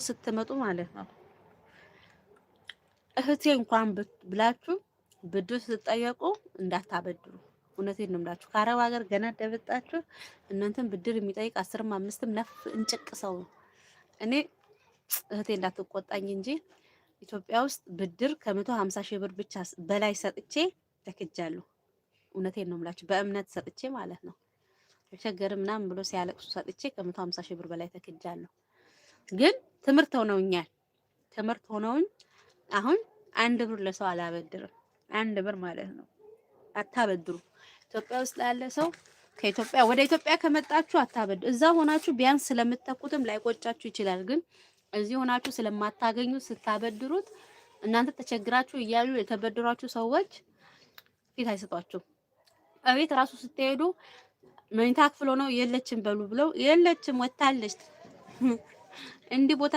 ስትመጡ ማለት ነው እህቴ እንኳን ብላችሁ ብድር ስትጠየቁ እንዳታበድሩ። እውነቴን ነው የምላችሁ። ከአረብ ሀገር ገና እንደመጣችሁ እናንተን ብድር የሚጠይቅ 10ም 5ም ነፍ እንጭቅ ሰው ነው። እኔ እህቴ እንዳትቆጣኝ እንጂ ኢትዮጵያ ውስጥ ብድር ከ150 ሺህ ብር ብቻ በላይ ሰጥቼ ተክጃለሁ። እውነቴን ነው የምላችሁ። በእምነት ሰጥቼ ማለት ነው። ተቸገር ምናምን ብሎ ሲያለቅሱ ሰጥቼ ከ150 ሺህ ብር በላይ ተክጃለሁ። ግን ትምህርት ሆነውኛል። ትምህርት ሆነውኝ አሁን 1 ብር ለሰው አላበድርም። 1 ብር ማለት ነው። አታበድሩ። ኢትዮጵያ ውስጥ ላለ ሰው ከኢትዮጵያ ወደ ኢትዮጵያ ከመጣችሁ አታበድሩ። እዛ ሆናችሁ ቢያንስ ስለምትተኩትም ላይቆጫችሁ ይችላል። ግን እዚህ ሆናችሁ ስለማታገኙት ስታበድሩት እናንተ ተቸግራችሁ እያሉ የተበደሯችሁ ሰዎች ፊት አይሰጧችሁም። እቤት ራሱ ስትሄዱ መኝታ ክፍል ሆነው የለችም በሉ ብለው የለችም ወታለች እንዲህ ቦታ